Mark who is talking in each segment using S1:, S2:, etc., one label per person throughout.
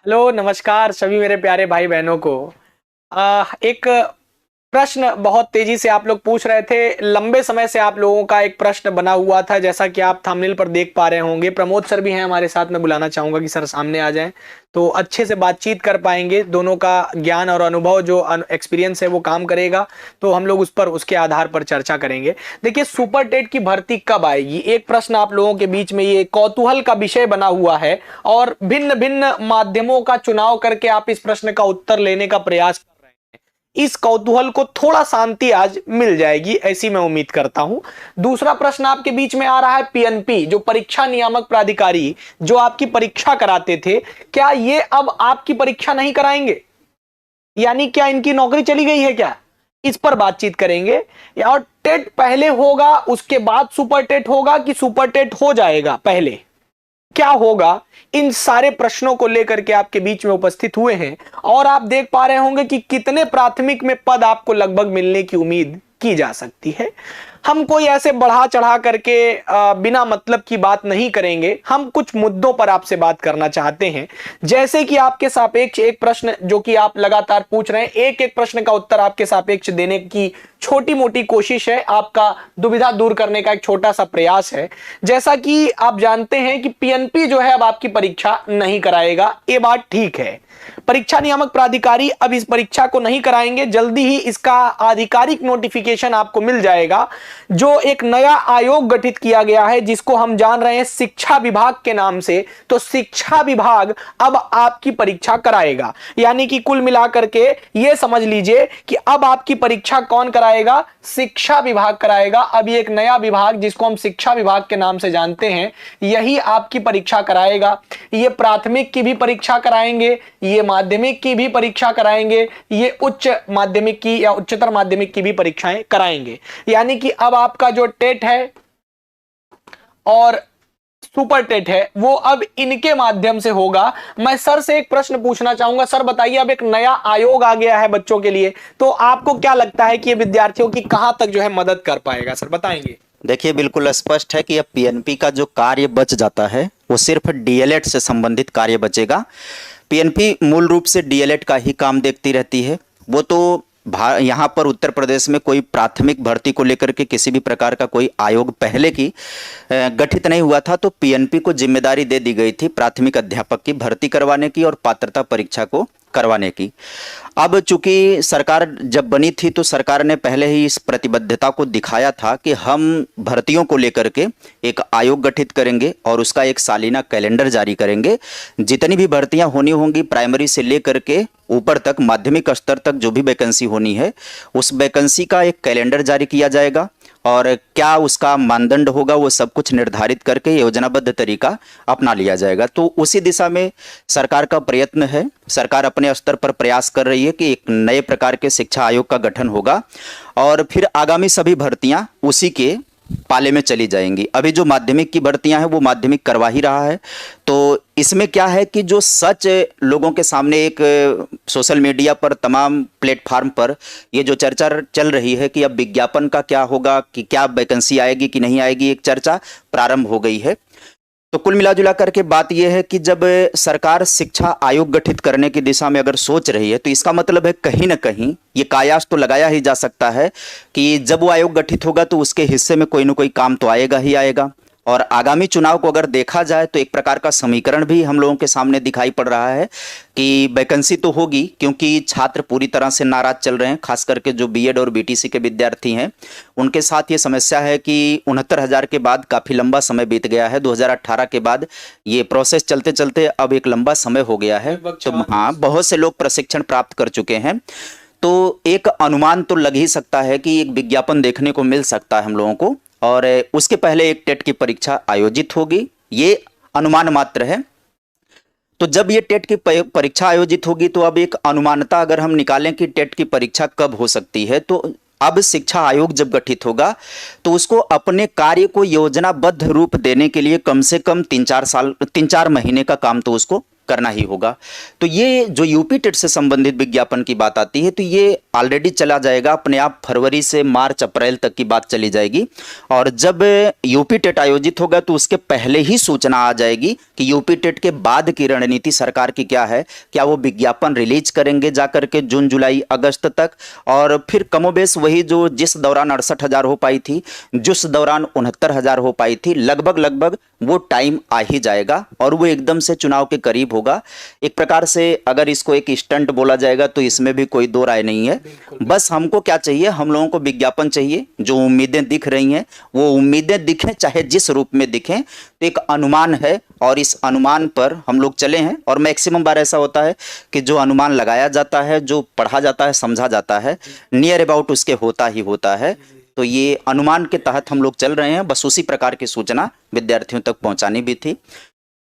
S1: Hello नमस्कार सभी मेरे प्यारे भाई बहनों को। एक प्रश्न बहुत तेजी से आप लोग पूछ रहे थे। लंबे समय से आप लोगों का एक प्रश्न बना हुआ था, जैसा कि आप थंबनेल पर देख पा रहे होंगे। प्रमोद सर भी हैं हमारे साथ, मैं बुलाना चाहूंगा कि सर सामने आ जाएं तो अच्छे से बातचीत कर पाएंगे। दोनों का ज्ञान और अनुभव जो एक्सपीरियंस है वो काम करेगा, तो हम लोग उस पर उसके आधार पर चर्चा करेंगे। देखिए, सुपर टेट की भर्ती कब आएगी, एक प्रश्न आप लोगों के बीच में ये कौतूहल का विषय बना हुआ है और भिन्न भिन्न माध्यमों का चुनाव करके आप इस प्रश्न का उत्तर लेने का प्रयास। इस कौतूहल को थोड़ा शांति आज मिल जाएगी, ऐसी मैं उम्मीद करता हूं। दूसरा प्रश्न आपके बीच में आ रहा है, पीएनपी जो परीक्षा नियामक प्राधिकारी जो आपकी परीक्षा कराते थे, क्या ये अब आपकी परीक्षा नहीं कराएंगे? यानी क्या इनकी नौकरी चली गई है क्या? इस पर बातचीत करेंगे। और टेट पहले होगा उसके बाद सुपर टेट होगा कि सुपर टेट हो जाएगा पहले, क्या होगा? इन सारे प्रश्नों को लेकर के आपके बीच में उपस्थित हुए हैं। और आप देख पा रहे होंगे कि कितने प्राथमिक में पद आपको लगभग मिलने की उम्मीद की जा सकती है। हम कोई ऐसे बढ़ा चढ़ा करके बिना मतलब की बात नहीं करेंगे। हम कुछ मुद्दों पर आपसे बात करना चाहते हैं। जैसे कि आपके सापेक्ष एक प्रश्न जो कि आप लगातार पूछ रहे हैं, एक एक प्रश्न का उत्तर आपके सापेक्ष देने की छोटी मोटी कोशिश है, आपका दुविधा दूर करने का एक छोटा सा प्रयास है। जैसा कि आप जानते हैं कि पीएनपी जो है अब आपकी परीक्षा नहीं कराएगा, ये बात ठीक है। परीक्षा नियामक प्राधिकारी अब इस परीक्षा को नहीं कराएंगे। जल्दी ही इसका आधिकारिक नोटिफिकेशन आपको मिल जाएगा। जो एक नया आयोग गठित किया गया है जिसको हम जान रहे हैं शिक्षा विभाग के नाम से, तो शिक्षा विभाग अब आपकी परीक्षा कराएगा। यानी कि कुल मिलाकर के ये समझ लीजिए कि अब आपकी परीक्षा कौन कराएगा? शिक्षा विभाग कराएगा। अभी एक नया विभाग जिसको हम शिक्षा विभाग के नाम से जानते हैं, यही आपकी परीक्षा कराएगा। ये प्राथमिक की भी परीक्षा कराएंगे, ये माध्यमिक की भी परीक्षा कराएंगे, ये उच्च माध्यमिक की या उच्चतर माध्यमिक की भी परीक्षाएं कराएंगे। यानी कि अब आपका जो टेट है और सुपर टेट है वो अब इनके माध्यम से होगा। मैं सर से एक प्रश्न पूछना चाहूंगा। सर बताइए, अब एक नया आयोग आ गया है बच्चों के लिए, तो आपको क्या लगता है कि ये विद्यार्थियों की कहां तक जो है मदद कर पाएगा? सर बताएंगे।
S2: देखिए, बिल्कुल स्पष्ट है कि अब पीएनपी का जो कार्य बच जाता है वो सिर्फ डीएलएड से संबंधित कार्य बचेगा। पीएनपी मूल रूप से डीएलएड का ही काम देखती रहती है। वो तो यहाँ पर उत्तर प्रदेश में कोई प्राथमिक भर्ती को लेकर के किसी भी प्रकार का कोई आयोग पहले की गठित नहीं हुआ था, तो पीएनपी को जिम्मेदारी दे दी गई थी प्राथमिक अध्यापक की भर्ती करवाने की और पात्रता परीक्षा को करवाने की। अब चूंकि सरकार जब बनी थी तो सरकार ने पहले ही इस प्रतिबद्धता को दिखाया था कि हम भर्तियों को लेकर के एक आयोग गठित करेंगे और उसका एक सालाना कैलेंडर जारी करेंगे। जितनी भी भर्तियां होनी होंगी प्राइमरी से लेकर के ऊपर तक, माध्यमिक स्तर तक जो भी वैकेंसी होनी है, उस वैकेंसी का एक कैलेंडर जारी किया जाएगा और क्या उसका मानदंड होगा वो सब कुछ निर्धारित करके योजनाबद्ध तरीका अपना लिया जाएगा। तो उसी दिशा में सरकार का प्रयत्न है। सरकार अपने स्तर पर प्रयास कर रही है कि एक नए प्रकार के शिक्षा आयोग का गठन होगा और फिर आगामी सभी भर्तियां उसी के पाले में चली जाएंगी। अभी जो माध्यमिक की भर्तियां हैं वो माध्यमिक करवा ही रहा है। तो इसमें क्या है कि जो सच लोगों के सामने एक सोशल मीडिया पर, तमाम प्लेटफार्म पर ये जो चर्चा चल रही है कि अब विज्ञापन का क्या होगा, कि क्या वैकेंसी आएगी कि नहीं आएगी, एक चर्चा प्रारंभ हो गई है। तो कुल मिला जुला करके बात यह है कि जब सरकार शिक्षा आयोग गठित करने की दिशा में अगर सोच रही है तो इसका मतलब है कहीं ना कहीं ये कयास तो लगाया ही जा सकता है कि जब वो आयोग गठित होगा तो उसके हिस्से में कोई ना कोई काम तो आएगा ही आएगा। और आगामी चुनाव को अगर देखा जाए तो एक प्रकार का समीकरण भी हम लोगों के सामने दिखाई पड़ रहा है कि वैकेंसी तो होगी, क्योंकि छात्र पूरी तरह से नाराज चल रहे हैं। खास करके जो बीएड और बीटीसी के विद्यार्थी हैं उनके साथ ये समस्या है कि 69,000 के बाद काफ़ी लंबा समय बीत गया है। 2018 के बाद ये प्रोसेस चलते चलते अब एक लंबा समय हो गया है। तो हाँ, बहुत से लोग प्रशिक्षण प्राप्त कर चुके हैं। तो एक अनुमान तो लग ही सकता है कि एक विज्ञापन देखने को मिल सकता है हम लोगों को और उसके पहले एक टेट की परीक्षा आयोजित होगी। ये अनुमान मात्र है। तो जब ये टेट की परीक्षा आयोजित होगी तो अब एक अनुमानता अगर हम निकालें कि टेट की परीक्षा कब हो सकती है, तो अब शिक्षा आयोग जब गठित होगा तो उसको अपने कार्य को योजनाबद्ध रूप देने के लिए कम से कम 3-4 महीने का काम तो उसको करना ही होगा। तो ये जो यूपी टेट से संबंधित विज्ञापन की बात आती है तो ये ऑलरेडी चला जाएगा अपने आप, फरवरी से मार्च अप्रैल तक की बात चली जाएगी। और जब यूपी टेट आयोजित होगा तो उसके पहले ही सूचना आ जाएगी कि यूपी टेट के बाद की रणनीति सरकार की क्या है, क्या वो विज्ञापन रिलीज करेंगे जाकर के जून जुलाई अगस्त तक, और फिर कमोबेश वही जो जिस दौरान 68,000 हो पाई थी, जिस दौरान 69,000 हो पाई थी, लगभग वो टाइम आ ही जाएगा और वो एकदम से चुनाव के करीब होगा। एक प्रकार से अगर इसको एक स्टंट बोला जाएगा तो इसमें भी कोई दो राय नहीं है। बस हमको क्या चाहिए, हम लोगों को विज्ञापन चाहिए, जो उम्मीदें दिख रही हैं वो उम्मीदें दिखें चाहे जिस रूप में दिखें, तो एक अनुमान है और इस अनुमान पर हम लोग चले हैं। और मैक्सिमम बार ऐसा होता है कि जो अनुमान लगाया जाता है, जो पढ़ा जाता है, समझा जाता है, नियर अबाउट उसके होता ही होता है। तो ये अनुमान के तहत हम लोग चल रहे हैं, बस उसी प्रकार की सूचना विद्यार्थियों तक पहुंचानी भी थी।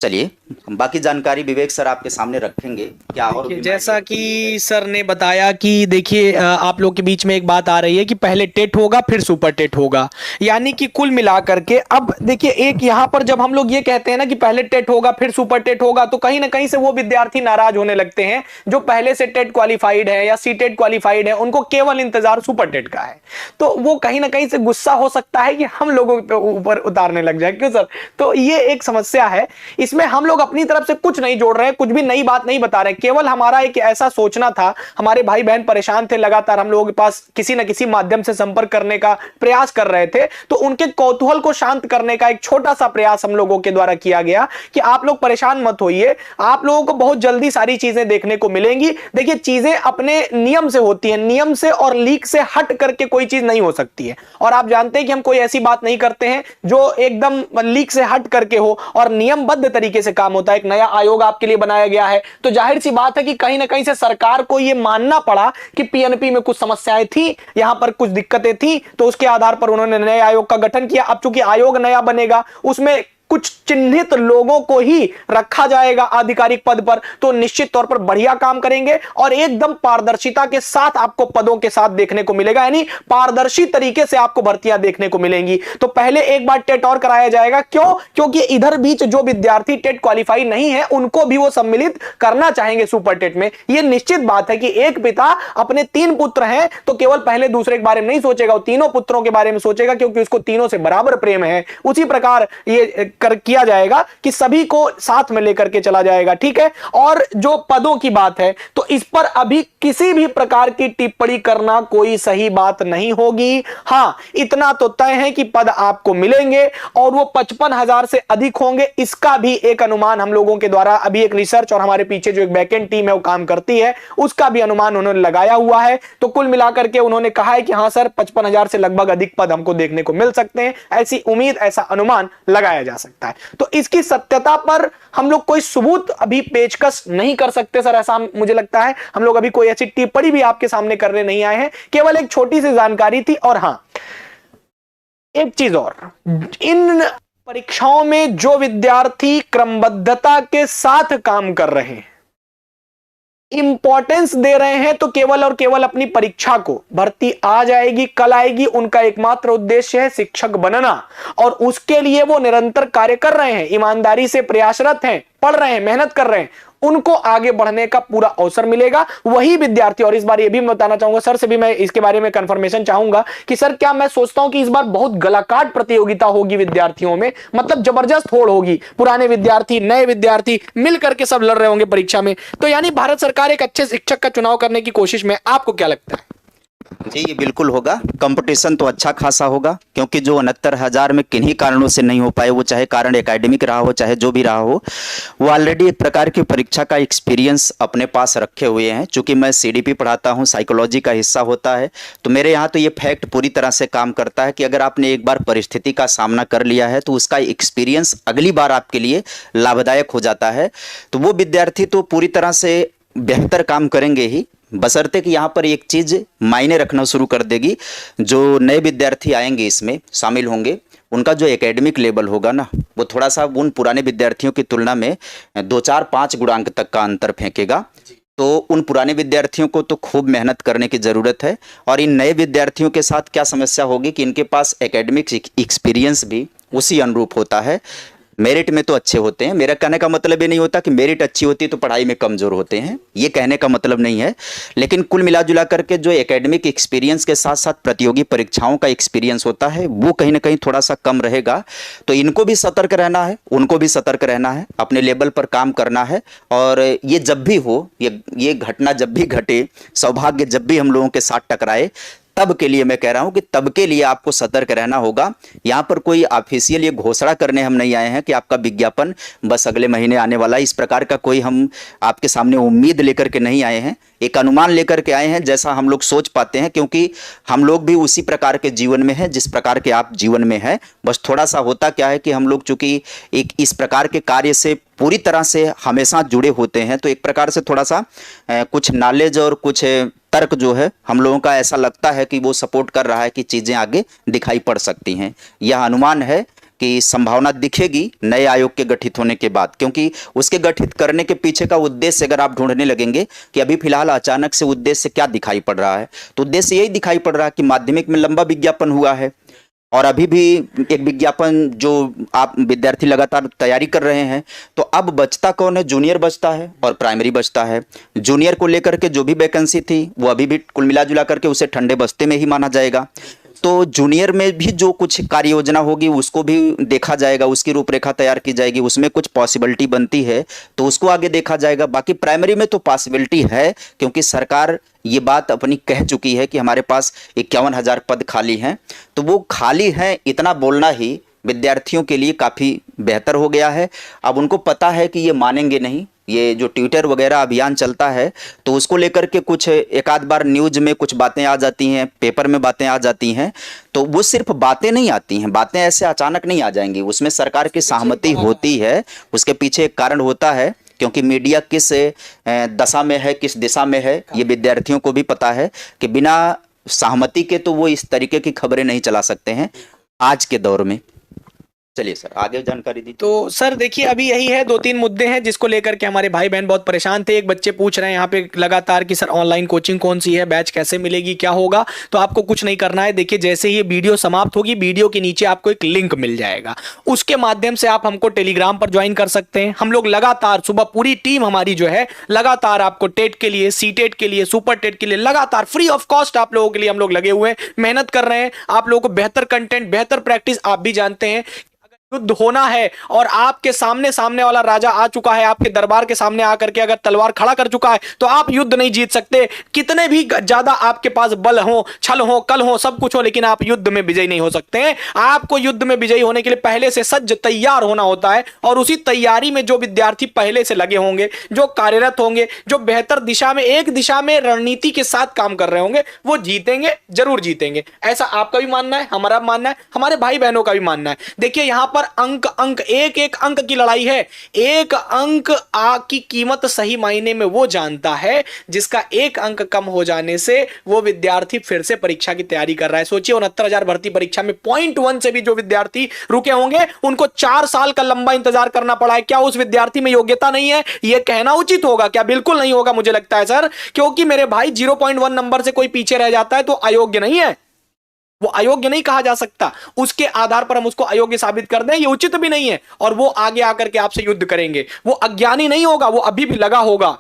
S2: चलिए बाकी जानकारी विवेक सर आपके सामने रखेंगे। क्या और
S1: जैसा कि सर ने बताया कि देखिए आप लोग के बीच में एक बात आ रही है कि पहले टेट होगा फिर सुपर टेट होगा, यानी कि कुल मिलाकर के अब देखिए एक यहाँ पर जब हम लोग ये कहते हैं ना कि पहले टेट होगा फिर सुपर टेट होगा, तो कहीं ना कहीं से वो विद्यार्थी नाराज होने लगते हैं जो पहले से टेट क्वालिफाइड है या सी टेट क्वालिफाइड है, उनको केवल इंतजार सुपर टेट का है। तो वो कहीं ना कहीं से गुस्सा हो सकता है कि हम लोगों के ऊपर उतारने लग जाए, क्यों सर? तो ये एक समस्या है। इसमें हम लोग अपनी तरफ से कुछ नहीं जोड़ रहे हैं, कुछ भी नई बात नहीं बता रहे हैं, केवल हमारा एक ऐसा सोचना था, हमारे भाई बहन परेशान थे, लगातार हम लोगों के पास किसी न किसी माध्यम से संपर्क करने का प्रयास कर रहे थे, तो उनके कौतूहल को शांत करने का एक छोटा सा प्रयास हम लोगों के द्वारा किया गया कि आप लोग परेशान मत होइए, आप लोगों को बहुत जल्दी सारी चीजें देखने को मिलेंगी। देखिए चीजें अपने नियम से होती है, नियम से और लीक से हट करके कोई चीज नहीं हो सकती है। और आप जानते हैं कि हम कोई ऐसी बात नहीं करते हैं जो एकदम लीक से हट करके हो, और नियमबद्ध तरीके से काम होता है। एक नया आयोग आपके लिए बनाया गया है, तो जाहिर सी बात है कि कहीं ना कहीं से सरकार को यह मानना पड़ा कि पीएनपी में कुछ समस्याएं थी, यहां पर कुछ दिक्कतें थी, तो उसके आधार पर उन्होंने नए आयोग का गठन किया। अब चूंकि आयोग नया बनेगा, उसमें कुछ चिन्हित लोगों को ही रखा जाएगा आधिकारिक पद पर, तो निश्चित तौर पर बढ़िया काम करेंगे और एकदम पारदर्शिता के साथ आपको पदों के साथ देखने को मिलेगा, यानी पारदर्शी तरीके से आपको भर्तियां देखने को मिलेंगी। तो पहले एक बार टेट और कराया जाएगा, क्यों? क्योंकि इधर बीच जो विद्यार्थी टेट क्वालिफाई नहीं है उनको भी वो सम्मिलित करना चाहेंगे सुपर टेट में। यह निश्चित बात है कि एक पिता अपने 3 पुत्र हैं तो केवल पहले दूसरे के बारे में नहीं सोचेगा, वो तीनों पुत्रों के बारे में सोचेगा, क्योंकि उसको तीनों से बराबर प्रेम है। उसी प्रकार ये किया जाएगा कि सभी को साथ में लेकर के चला जाएगा, ठीक है। और जो पदों की बात है तो इस पर अभी किसी भी प्रकार की टिप्पणी करना कोई सही बात नहीं होगी। हां, इतना तो तय है कि पद आपको मिलेंगे और वो 55,000 से अधिक होंगे, इसका भी एक अनुमान हम लोगों के द्वारा अभी एक रिसर्च और हमारे पीछे जो एक बैकएंड टीम है वो काम करती है, उसका भी अनुमान उन्होंने लगाया हुआ है। तो कुल मिलाकर के उन्होंने कहा है कि हां सर 55,000 से लगभग अधिक पद हमको देखने को मिल सकते हैं, ऐसी उम्मीद, ऐसा अनुमान लगाया जा सकता है। तो इसकी सत्यता पर हम लोग कोई सबूत अभी पेशकश नहीं कर सकते सर, ऐसा मुझे लगता है। हम लोग अभी कोई ऐसी टिप्पणी भी आपके सामने करने नहीं आए हैं, केवल एक छोटी सी जानकारी थी। और हां, एक चीज और, इन परीक्षाओं में जो विद्यार्थी क्रमबद्धता के साथ काम कर रहे हैं, इंपॉर्टेंस दे रहे हैं, तो केवल और केवल अपनी परीक्षा को, भर्ती आ जाएगी, कल आएगी, उनका एकमात्र उद्देश्य है शिक्षक बनना, और उसके लिए वो निरंतर कार्य कर रहे हैं, ईमानदारी से प्रयासरत हैं, पढ़ रहे हैं, मेहनत कर रहे हैं, उनको आगे बढ़ने का पूरा अवसर मिलेगा। वही विद्यार्थी, और इस बार ये भी मैं बताना चाहूंगा, सर से भी मैं इसके बारे में कंफर्मेशन चाहूंगा कि सर क्या मैं सोचता हूं कि इस बार बहुत गलाकाट प्रतियोगिता होगी विद्यार्थियों में, मतलब जबरदस्त होड़ होगी, पुराने विद्यार्थी नए विद्यार्थी मिल करके सब लड़ रहे होंगे परीक्षा में। तो यानी भारत सरकार एक अच्छे शिक्षक का चुनाव करने की कोशिश में, आपको क्या लगता है?
S2: जी ये बिल्कुल होगा, कंपटीशन तो अच्छा खासा होगा, क्योंकि जो 69,000 में किन्हीं कारणों से नहीं हो पाए, वो चाहे कारण एकेडमिक रहा हो चाहे जो भी रहा हो, वो ऑलरेडी एक प्रकार की परीक्षा का एक्सपीरियंस अपने पास रखे हुए हैं। चूंकि मैं सीडीपी पढ़ाता हूं, साइकोलॉजी का हिस्सा होता है, तो मेरे यहाँ तो ये फैक्ट पूरी तरह से काम करता है कि अगर आपने एक बार परिस्थिति का सामना कर लिया है तो उसका एक्सपीरियंस अगली बार आपके लिए लाभदायक हो जाता है। तो वो विद्यार्थी तो पूरी तरह से बेहतर काम करेंगे ही, बशर्ते कि यहाँ पर एक चीज़ मायने रखना शुरू कर देगी, जो नए विद्यार्थी आएंगे इसमें शामिल होंगे, उनका जो एकेडमिक लेवल होगा ना, वो थोड़ा सा उन पुराने विद्यार्थियों की तुलना में 2, 4, 5 गुणांक तक का अंतर फेंकेगा। तो उन पुराने विद्यार्थियों को तो खूब मेहनत करने की ज़रूरत है। और इन नए विद्यार्थियों के साथ क्या समस्या होगी कि इनके पास एकेडमिक एक्सपीरियंस भी उसी अनुरूप होता है। मेरिट में तो अच्छे होते हैं। मेरा कहने का मतलब ये नहीं होता कि मेरिट अच्छी होती तो पढ़ाई में कमजोर होते हैं, ये कहने का मतलब नहीं है। लेकिन कुल मिला जुला करके जो एकेडमिक एक्सपीरियंस के साथ साथ प्रतियोगी परीक्षाओं का एक्सपीरियंस होता है वो कहीं ना कहीं थोड़ा सा कम रहेगा। तो इनको भी सतर्क रहना है, उनको भी सतर्क रहना है, अपने लेवल पर काम करना है। और ये जब भी हो, ये घटना जब भी घटे, सौभाग्य जब भी हम लोगों के साथ टकराए, तब के लिए मैं कह रहा हूं कि तब के लिए आपको सतर्क रहना होगा। यहां पर कोई ऑफिशियल ये घोषणा करने हम नहीं आए हैं कि आपका विज्ञापन बस अगले महीने आने वाला है, इस प्रकार का कोई हम आपके सामने उम्मीद लेकर के नहीं आए हैं। एक अनुमान लेकर के आए हैं जैसा हम लोग सोच पाते हैं, क्योंकि हम लोग भी उसी प्रकार के जीवन में हैं जिस प्रकार के आप जीवन में हैं। बस थोड़ा सा होता क्या है कि हम लोग चूंकि एक इस प्रकार के कार्य से पूरी तरह से हमेशा जुड़े होते हैं, तो एक प्रकार से थोड़ा सा कुछ नॉलेज और कुछ तर्क जो है हम लोगों का ऐसा लगता है कि वो सपोर्ट कर रहा है कि चीज़ें आगे दिखाई पड़ सकती हैं। यह अनुमान है कि संभावना दिखेगी नए आयोग के गठित होने के बाद, क्योंकि उसके गठित करने के पीछे का उद्देश्य अगर आप ढूंढने लगेंगे कि अभी फिलहाल अचानक से उद्देश्य क्या दिखाई पड़ रहा है, तो उद्देश्य यही दिखाई पड़ रहा है कि माध्यमिक में लंबा विज्ञापन हुआ है और अभी भी एक विज्ञापन जो आप विद्यार्थी लगातार तैयारी कर रहे हैं, तो अब बचता कौन है? जूनियर बचता है और प्राइमरी बचता है। जूनियर को लेकर के जो भी वैकेंसी थी वो अभी भी कुल मिला जुला करके उसे ठंडे बस्ते में ही माना जाएगा। तो जूनियर में भी जो कुछ कार्य योजना होगी उसको भी देखा जाएगा, उसकी रूपरेखा तैयार की जाएगी, उसमें कुछ पॉसिबिलिटी बनती है तो उसको आगे देखा जाएगा। बाकी प्राइमरी में तो पॉसिबिलिटी है, क्योंकि सरकार ये बात अपनी कह चुकी है कि हमारे पास 51,000 पद खाली हैं। तो वो खाली हैं इतना बोलना ही विद्यार्थियों के लिए काफ़ी बेहतर हो गया है। अब उनको पता है कि ये मानेंगे नहीं, ये जो ट्विटर वगैरह अभियान चलता है तो उसको लेकर के कुछ एक आध बार न्यूज में कुछ बातें आ जाती हैं, पेपर में बातें आ जाती हैं, तो वो सिर्फ बातें नहीं आती हैं, बातें ऐसे अचानक नहीं आ जाएंगी, उसमें सरकार की सहमति होती है, उसके पीछे एक कारण होता है। क्योंकि मीडिया किस दशा में है, किस दिशा में है, ये विद्यार्थियों को भी पता है कि बिना सहमति के तो वो इस तरीके की खबरें नहीं चला सकते हैं आज के दौर में। चलिए सर आगे जानकारी दी।
S1: तो सर देखिए अभी यही है, 2-3 मुद्दे हैं जिसको लेकर के हमारे भाई बहन बहुत परेशान थे। एक बच्चे पूछ रहे हैं यहाँ पे लगातार कि सर ऑनलाइन कोचिंग कौन सी है, बैच कैसे मिलेगी, क्या होगा। तो आपको कुछ नहीं करना है, देखिए जैसे ही ये वीडियो समाप्त होगी वीडियो के नीचे आपको एक लिंक मिल जाएगा, उसके माध्यम से आप हमको टेलीग्राम पर ज्वाइन कर सकते हैं। हम लोग लगातार सुबह पूरी टीम हमारी जो है लगातार आपको टेट के लिए, सीटेट के लिए, सुपर टेट के लिए लगातार फ्री ऑफ कॉस्ट आप लोगों के लिए हम लोग लगे हुए हैं, मेहनत कर रहे हैं। आप लोगों को बेहतर कंटेंट, बेहतर प्रैक्टिस, आप भी जानते हैं युद्ध होना है और आपके सामने सामने वाला राजा आ चुका है, आपके दरबार के सामने आकर के अगर तलवार खड़ा कर चुका है तो आप युद्ध नहीं जीत सकते। कितने भी ज्यादा आपके पास बल हो, छल हो, कल हो, सब कुछ हो, लेकिन आप युद्ध में विजयी नहीं हो सकते हैं। आपको युद्ध में विजयी होने के लिए पहले से सज्ज तैयार होना होता है, और उसी तैयारी में जो विद्यार्थी पहले से लगे होंगे, जो कार्यरत होंगे, जो बेहतर दिशा में, एक दिशा में रणनीति के साथ काम कर रहे होंगे, वो जीतेंगे, जरूर जीतेंगे। ऐसा आपका भी मानना है, हमारा मानना है, हमारे भाई बहनों का भी मानना है। देखिए यहां पर अंक अंक एक एक अंक की लड़ाई है। एक अंक की कीमत सही मायने में वो जानता है जिसका एक अंक कम हो जाने से वो विद्यार्थी फिर से परीक्षा की तैयारी कर रहा है। सोचिए 69,000 भर्ती परीक्षा में 0.1 से भी जो विद्यार्थी रुके होंगे उनको 4 साल का लंबा इंतजार करना पड़ा है। क्या उस विद्यार्थी में योग्यता नहीं है? यह कहना उचित होगा क्या? बिल्कुल नहीं होगा मुझे लगता है सर, क्योंकि मेरे भाई 0.1 नंबर से कोई पीछे रह जाता है तो अयोग्य नहीं है, वो अयोग्य नहीं कहा जा सकता। उसके आधार पर हम उसको अयोग्य साबित कर दें ये उचित भी नहीं है, और वो आगे आकर के आपसे युद्ध करेंगे। वो अज्ञानी नहीं होगा, वो अभी भी लगा होगा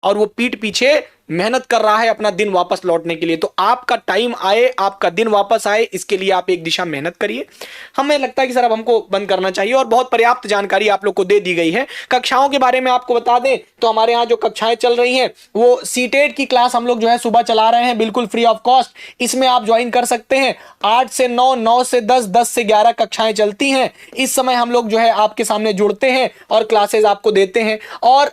S1: और वो पीठ पीछे मेहनत कर रहा है अपना दिन वापस लौटने के लिए। तो आपका टाइम आए, आपका दिन वापस आए, इसके लिए आप एक दिशा मेहनत करिए। हमें लगता है कि सर अब हमको बंद करना चाहिए, और बहुत पर्याप्त जानकारी आप लोग को दे दी गई है। कक्षाओं के बारे में आपको बता दें तो हमारे यहाँ जो कक्षाएं चल रही हैं वो सीटेट की क्लास हम लोग जो है सुबह चला रहे हैं, बिल्कुल फ्री ऑफ कॉस्ट। इसमें आप ज्वाइन कर सकते हैं। 8 से 9, 9 से 10, 10 से 11 कक्षाएं चलती हैं। इस समय हम लोग जो है आपके सामने जुड़ते हैं और क्लासेज आपको देते हैं। और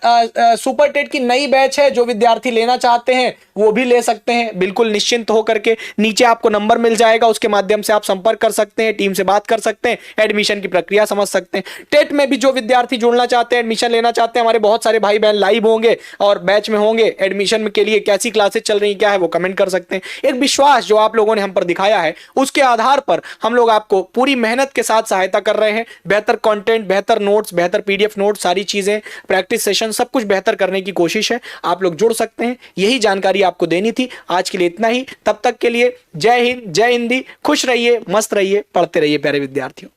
S1: सुपर टेट की नई बैच है, जो विद्यार्थी लेना चाहते हैं वो भी ले सकते हैं, बिल्कुल निश्चिंत होकर के। नीचे आपको नंबर मिल जाएगा, उसके माध्यम से आप संपर्क कर सकते हैं, टीम से बात कर सकते हैं, एडमिशन की प्रक्रिया समझ सकते हैं। टेट में भी जो विद्यार्थी जुड़ना चाहते हैं, एडमिशन लेना चाहते हैं, हमारे बहुत सारे भाई बहन लाइव होंगे और बैच में होंगे। एडमिशन के लिए कैसी क्लासेस चल रही क्या है वो कमेंट कर सकते हैं। एक विश्वास जो आप लोगों ने हम पर दिखाया है उसके आधार पर हम लोग आपको पूरी मेहनत के साथ सहायता कर रहे हैं। बेहतर कंटेंट, बेहतर नोट्स, बेहतर पीडीएफ नोट्स, सारी चीजें, प्रैक्टिस सेशन, सब कुछ बेहतर करने की कोशिश है। आप लोग जुड़ सकते हैं, यही जानकारी आपको देनी थी। आज के लिए इतना ही, तब तक के लिए जय हिंद, जय हिंदी। खुश रहिए, मस्त रहिए, पढ़ते रहिए प्यारे विद्यार्थियों।